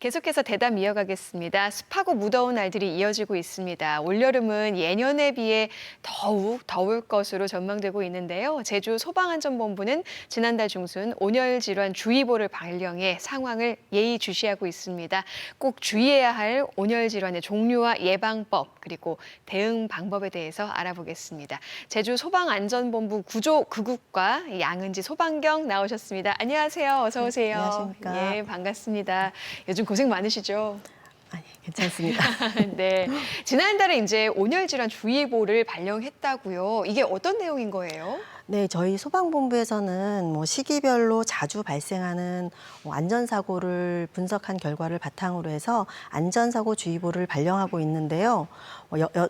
계속해서 대담 이어가겠습니다. 습하고 무더운 날들이 이어지고 있습니다. 올여름은 예년에 비해 더욱 더울 것으로 전망되고 있는데요. 제주 소방안전본부는 지난달 중순 온열질환주의보를 발령해 상황을 예의주시하고 있습니다. 꼭 주의해야 할 온열질환의 종류와 예방법 그리고 대응 방법에 대해서 알아보겠습니다. 제주 소방안전본부 구조 구국과 양은지 소방경 나오셨습니다. 안녕하세요. 어서 오세요. 안녕하십니까. 예, 반갑습니다. 요즘 고생 많으시죠? 아니, 괜찮습니다. 네. 지난달에 이제 온열질환주의보를 발령했다고요. 이게 어떤 내용인 거예요? 네, 저희 소방본부에서는 시기별로 자주 발생하는 안전사고를 분석한 결과를 바탕으로 해서 안전사고주의보를 발령하고 있는데요.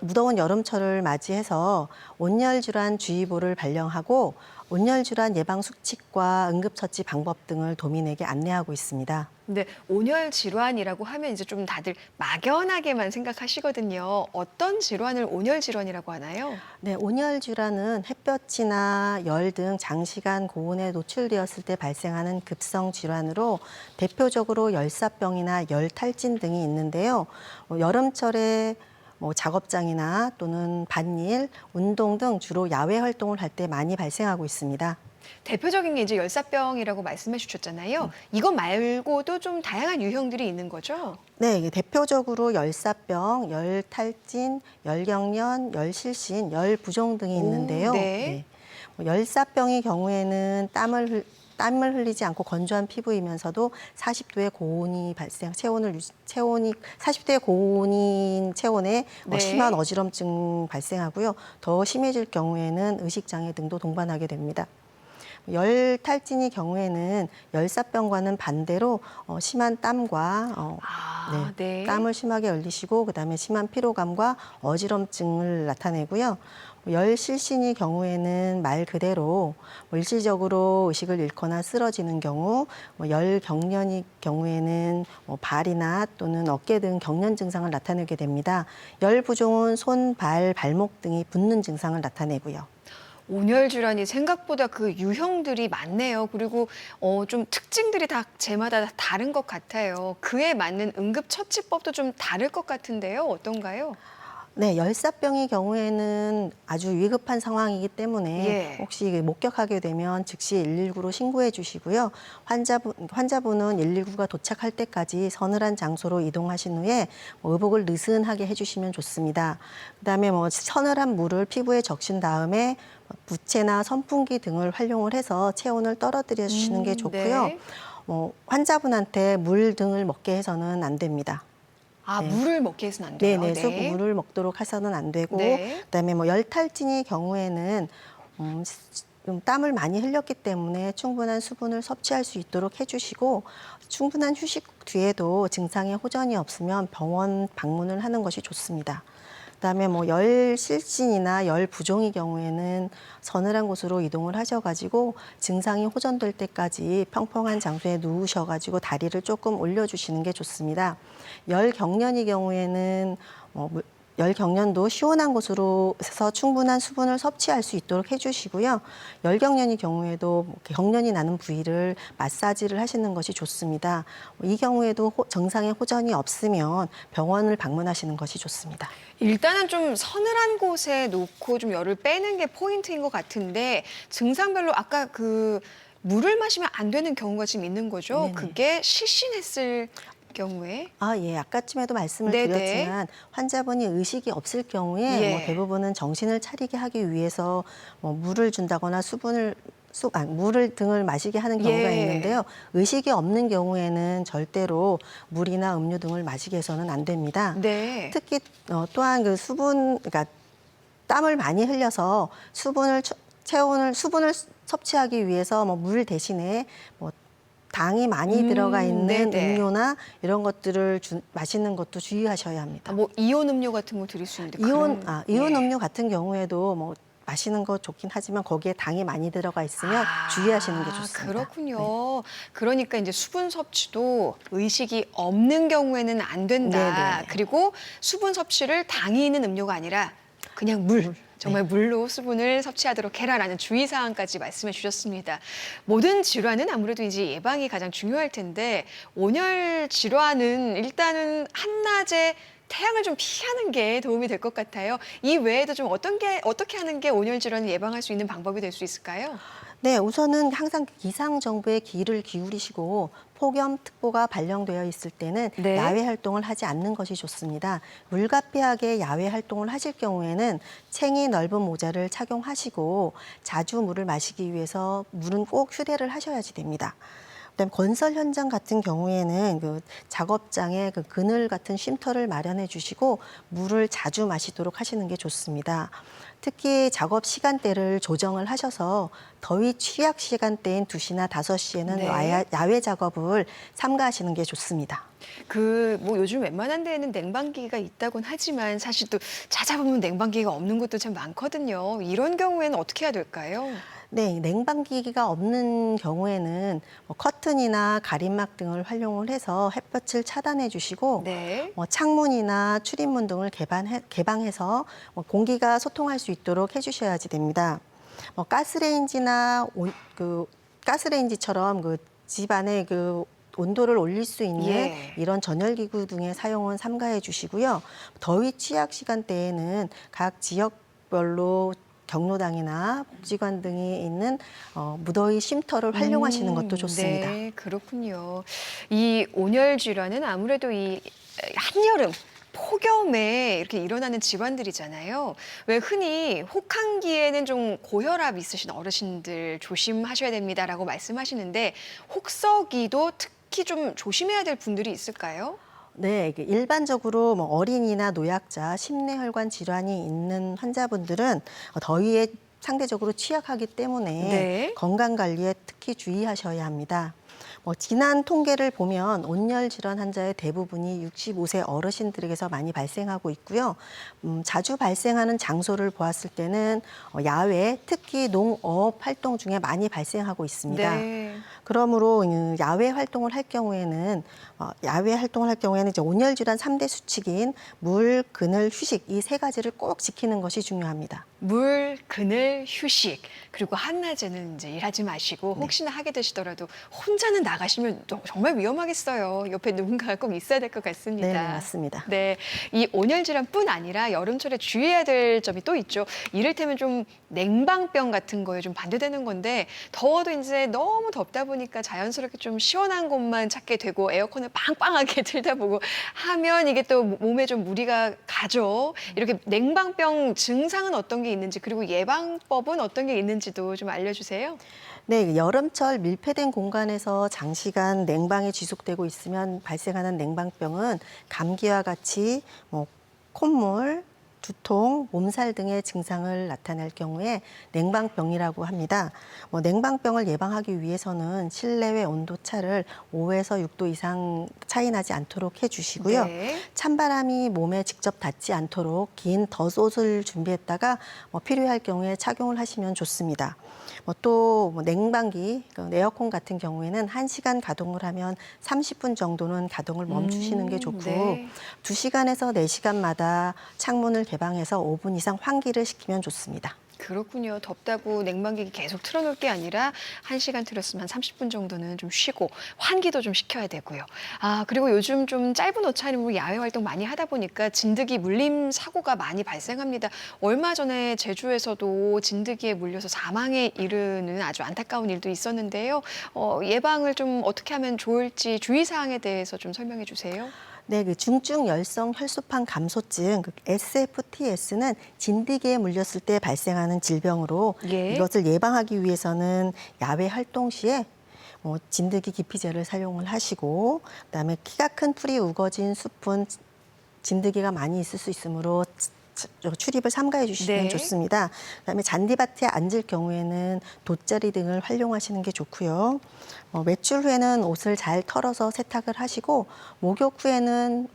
무더운 여름철을 맞이해서 온열질환주의보를 발령하고 온열질환 예방 수칙과 응급처치 방법 등을 도민에게 안내하고 있습니다. 근데 온열질환이라고 하면 이제 좀 다들 막연하게만 생각하시거든요. 어떤 질환을 온열질환이라고 하나요? 네, 온열질환은 햇볕이나 열 등 장시간 고온에 노출되었을 때 발생하는 급성 질환으로 대표적으로 열사병이나 열탈진 등이 있는데요. 여름철에 작업장이나 또는 밭일, 운동 등 주로 야외 활동을 할 때 많이 발생하고 있습니다. 대표적인 게 이제 열사병이라고 말씀해 주셨잖아요. 이거 말고도 좀 다양한 유형들이 있는 거죠? 네, 이게 대표적으로 열사병, 열탈진, 열경련, 열실신, 열부종 등이 있는데요. 네. 열사병의 경우에는 땀을 흘리지 않고 건조한 피부이면서도 40도의 고온이 체온이 40도의 고온인 체온에 네. 심한 어지럼증 발생하고요. 더 심해질 경우에는 의식장애 등도 동반하게 됩니다. 열탈진의 경우에는 열사병과는 반대로 심한 땀과 네. 땀을 심하게 흘리시고 그다음에 심한 피로감과 어지럼증을 나타내고요. 열실신의 경우에는 말 그대로 일시적으로 의식을 잃거나 쓰러지는 경우, 열경련의 경우에는 발이나 또는 어깨 등 경련 증상을 나타내게 됩니다. 열부종은 손, 발, 발목 등이 붓는 증상을 나타내고요. 온열질환이 생각보다 그 유형들이 많네요. 그리고 좀 특징들이 다 제마다 다른 것 같아요. 그에 맞는 응급처치법도 좀 다를 것 같은데요. 어떤가요? 네, 열사병의 경우에는 아주 위급한 상황이기 때문에 예. 혹시 목격하게 되면 즉시 119로 신고해 주시고요. 환자분은 119가 도착할 때까지 서늘한 장소로 이동하신 후에 의복을 느슨하게 해주시면 좋습니다. 그다음에 서늘한 물을 피부에 적신 다음에 부채나 선풍기 등을 활용을 해서 체온을 떨어뜨려 주시는 게 좋고요. 네. 환자분한테 물 등을 먹게 해서는 안 됩니다. 네. 물을 먹게 해서는 안 돼요. 네네, 물을 먹도록 해서는 안 되고, 네. 그다음에 열탈진의 경우에는 좀 땀을 많이 흘렸기 때문에 충분한 수분을 섭취할 수 있도록 해주시고, 충분한 휴식 뒤에도 증상에 호전이 없으면 병원 방문을 하는 것이 좋습니다. 그다음에 열실신이나 열부종의 경우에는 서늘한 곳으로 이동을 하셔가지고 증상이 호전될 때까지 평평한 장소에 누우셔가지고 다리를 조금 올려주시는 게 좋습니다. 열경련의 경우에는 열경련도 시원한 곳으로 해서 충분한 수분을 섭취할 수 있도록 해주시고요. 열경련의 경우에도 경련이 나는 부위를 마사지를 하시는 것이 좋습니다. 이 경우에도 증상에 호전이 없으면 병원을 방문하시는 것이 좋습니다. 일단은 좀 서늘한 곳에 놓고 좀 열을 빼는 게 포인트인 것 같은데 증상별로 아까 그 물을 마시면 안 되는 경우가 지금 있는 거죠? 네네. 그게 실신했을 경우에? 예. 아까쯤에도 말씀을 네네. 드렸지만 환자분이 의식이 없을 경우에 예. 대부분은 정신을 차리게 하기 위해서 물을 준다거나 물을 등을 마시게 하는 경우가 예. 있는데요. 의식이 없는 경우에는 절대로 물이나 음료 등을 마시게 해서는 안 됩니다. 네. 특히 또한 그러니까 땀을 많이 흘려서 수분을 섭취하기 위해서 물 대신에 당이 많이 들어가 있는 네네. 음료나 이런 것들을 마시는 것도 주의하셔야 합니다. 이온 음료 같은 거 드릴 수 있는데 이온 예. 음료 같은 경우에도 마시는 거 좋긴 하지만 거기에 당이 많이 들어가 있으면 주의하시는 게 좋습니다. 그렇군요. 네. 그러니까 이제 수분 섭취도 의식이 없는 경우에는 안 된다. 네네. 그리고 수분 섭취를 당이 있는 음료가 아니라 그냥 물 정말 물로 수분을 섭취하도록 해라라는 주의사항까지 말씀해 주셨습니다. 모든 질환은 아무래도 이제 예방이 가장 중요할 텐데 온열 질환은 일단은 한낮에 태양을 좀 피하는 게 도움이 될 것 같아요. 이 외에도 좀 어떻게 하는 게 온열 질환을 예방할 수 있는 방법이 될 수 있을까요? 네, 우선은 항상 기상 정보에 귀를 기울이시고 폭염특보가 발령되어 있을 때는 네. 야외 활동을 하지 않는 것이 좋습니다. 불가피하게 야외 활동을 하실 경우에는 챙이 넓은 모자를 착용하시고 자주 물을 마시기 위해서 물은 꼭 휴대를 하셔야지 됩니다. 그다음 건설 현장 같은 경우에는 그 작업장에 그 그늘 같은 쉼터를 마련해 주시고 물을 자주 마시도록 하시는 게 좋습니다. 특히 작업 시간대를 조정을 하셔서 더위 취약 시간대인 2시나 5시에는 네. 야외 작업을 삼가하시는 게 좋습니다. 뭐 요즘 웬만한 데에는 냉방기가 있다곤 하지만 사실 또 찾아보면 냉방기가 없는 곳도 참 많거든요. 이런 경우에는 어떻게 해야 될까요? 네, 냉방기기가 없는 경우에는 뭐 커튼이나 가림막 등을 활용을 해서 햇볕을 차단해 주시고 네. 창문이나 출입문 등을 개방해서 공기가 소통할 수 있도록 해주셔야지 됩니다. 가스레인지나 가스레인지처럼 그 집 안에 그 온도를 올릴 수 있는 예. 이런 전열기구 등의 사용은 삼가해 주시고요. 더위 취약 시간대에는 각 지역별로 경로당이나 복지관 등이 있는 무더위 쉼터를 활용하시는 것도 좋습니다. 네, 그렇군요. 이 온열 질환은 아무래도 이 한여름 폭염에 이렇게 일어나는 질환들이잖아요. 왜 흔히 혹한기에는 좀 고혈압 있으신 어르신들 조심하셔야 됩니다라고 말씀하시는데 혹서기도 특히 좀 조심해야 될 분들이 있을까요? 네, 이게 일반적으로 뭐 어린이나 노약자, 심내혈관 질환이 있는 환자분들은 더위에 상대적으로 취약하기 때문에 네. 건강 관리에 특히 주의하셔야 합니다. 지난 통계를 보면 온열 질환 환자의 대부분이 65세 어르신들에게서 많이 발생하고 있고요. 자주 발생하는 장소를 보았을 때는 야외, 특히 농업 활동 중에 많이 발생하고 있습니다. 네. 그러므로 야외 활동을 할 경우에는 이제 온열 질환 3대 수칙인 물, 그늘, 휴식 이 3가지를 꼭 지키는 것이 중요합니다. 물, 그늘, 휴식. 그리고 한낮에는 이제 일하지 마시고 혹시나 하게 되시더라도 혼자는 나가시면 정말 위험하겠어요. 옆에 누군가가 꼭 있어야 될 것 같습니다. 네, 맞습니다. 네, 이 온열 질환뿐 아니라 여름철에 주의해야 될 점이 또 있죠. 이를테면 좀 냉방병 같은 거에 좀 반대되는 건데 더워도 이제 너무 덥다 보니까 자연스럽게 좀 시원한 곳만 찾게 되고 에어컨을 빵빵하게 틀다 보고 하면 이게 또 몸에 좀 무리가 가죠. 이렇게 냉방병 증상은 어떤 게 있는지 그리고 예방법은 어떤 게 있는지도 좀 알려주세요. 네, 여름철 밀폐된 공간에서 장시간 냉방이 지속되고 있으면 발생하는 냉방병은 감기와 같이 콧물, 두통, 몸살 등의 증상을 나타낼 경우에 냉방병이라고 합니다. 냉방병을 예방하기 위해서는 실내외 온도 차를 5에서 6도 이상 차이 나지 않도록 해주시고요. 네. 찬바람이 몸에 직접 닿지 않도록 긴 덧옷을 준비했다가 필요할 경우에 착용을 하시면 좋습니다. 또 냉방기, 에어컨 같은 경우에는 1시간 가동을 하면 30분 정도는 가동을 멈추시는 게 좋고 네. 2시간에서 4시간마다 창문을 개방해서 5분 이상 환기를 시키면 좋습니다. 그렇군요. 덥다고 냉방기 계속 틀어놓을 게 아니라 1시간 틀었으면 한 30분 정도는 좀 쉬고 환기도 좀 시켜야 되고요. 그리고 요즘 좀 짧은 옷차림으로 야외 활동 많이 하다 보니까 진드기 물림 사고가 많이 발생합니다. 얼마 전에 제주에서도 진드기에 물려서 사망에 이르는 아주 안타까운 일도 있었는데요. 예방을 좀 어떻게 하면 좋을지 주의사항에 대해서 좀 설명해 주세요. 네, 그 중증 열성 혈소판 감소증 SFTS는 진드기에 물렸을 때 발생하는 질병으로 예. 이것을 예방하기 위해서는 야외 활동 시에 진드기 기피제를 사용을 하시고 그다음에 키가 큰 풀이 우거진 숲은 진드기가 많이 있을 수 있으므로 출입을 삼가해 주시면 네. 좋습니다. 그다음에 잔디밭에 앉을 경우에는 돗자리 등을 활용하시는 게 좋고요. 외출 후에는 옷을 잘 털어서 세탁을 하시고 목욕 후에는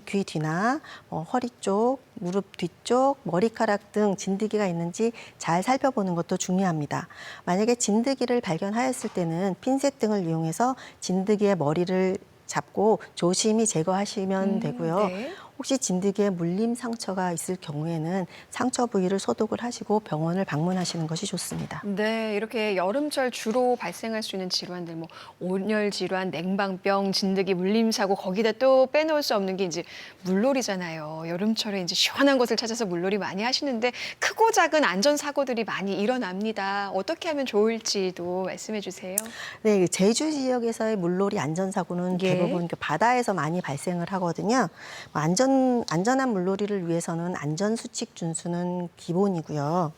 귀 뒤나 허리 쪽, 무릎 뒤쪽, 머리카락 등 진드기가 있는지 잘 살펴보는 것도 중요합니다. 만약에 진드기를 발견하였을 때는 핀셋 등을 이용해서 진드기의 머리를 잡고 조심히 제거하시면 되고요. 네. 혹시 진드기에 물림 상처가 있을 경우에는 상처 부위를 소독을 하시고 병원을 방문하시는 것이 좋습니다. 네, 이렇게 여름철 주로 발생할 수 있는 질환들, 뭐 온열 질환, 냉방병, 진드기 물림사고 거기다 또 빼놓을 수 없는 게 이제 물놀이잖아요. 여름철에 이제 시원한 곳을 찾아서 물놀이 많이 하시는데 크고 작은 안전 사고들이 많이 일어납니다. 어떻게 하면 좋을지도 말씀해 주세요. 네, 그 제주 지역에서의 물놀이 안전사고는 예. 대부분 그 바다에서 많이 발생을 하거든요. 안전한 물놀이를 위해서는 안전수칙 준수는 기본이고요.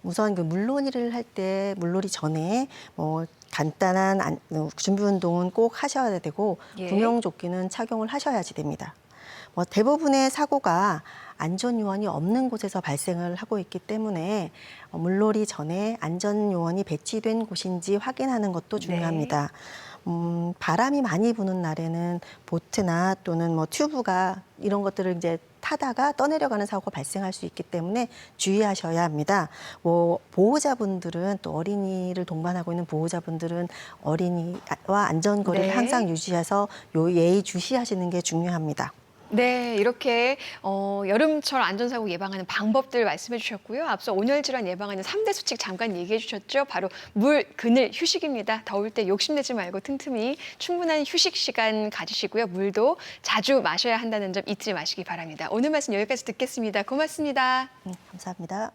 우선 그 물놀이를 할 때 물놀이 전에 뭐 간단한 준비 운동은 꼭 하셔야 되고 예. 구명조끼는 착용을 하셔야지 됩니다. 뭐 대부분의 사고가 안전 요원이 없는 곳에서 발생을 하고 있기 때문에 물놀이 전에 안전 요원이 배치된 곳인지 확인하는 것도 중요합니다. 바람이 많이 부는 날에는 보트나 또는 뭐 튜브가 이런 것들을 이제 타다가 떠내려가는 사고가 발생할 수 있기 때문에 주의하셔야 합니다. 뭐 보호자분들은 또 어린이를 동반하고 있는 보호자분들은 어린이와 안전거리를 네. 항상 유지해서 요 예의 주시하시는 게 중요합니다. 네, 이렇게 여름철 안전사고 예방하는 방법들 말씀해 주셨고요. 앞서 온열 질환 예방하는 3대 수칙 잠깐 얘기해 주셨죠. 바로 물, 그늘, 휴식입니다. 더울 때 욕심내지 말고 틈틈이 충분한 휴식 시간 가지시고요. 물도 자주 마셔야 한다는 점 잊지 마시기 바랍니다. 오늘 말씀 여기까지 듣겠습니다. 고맙습니다. 감사합니다.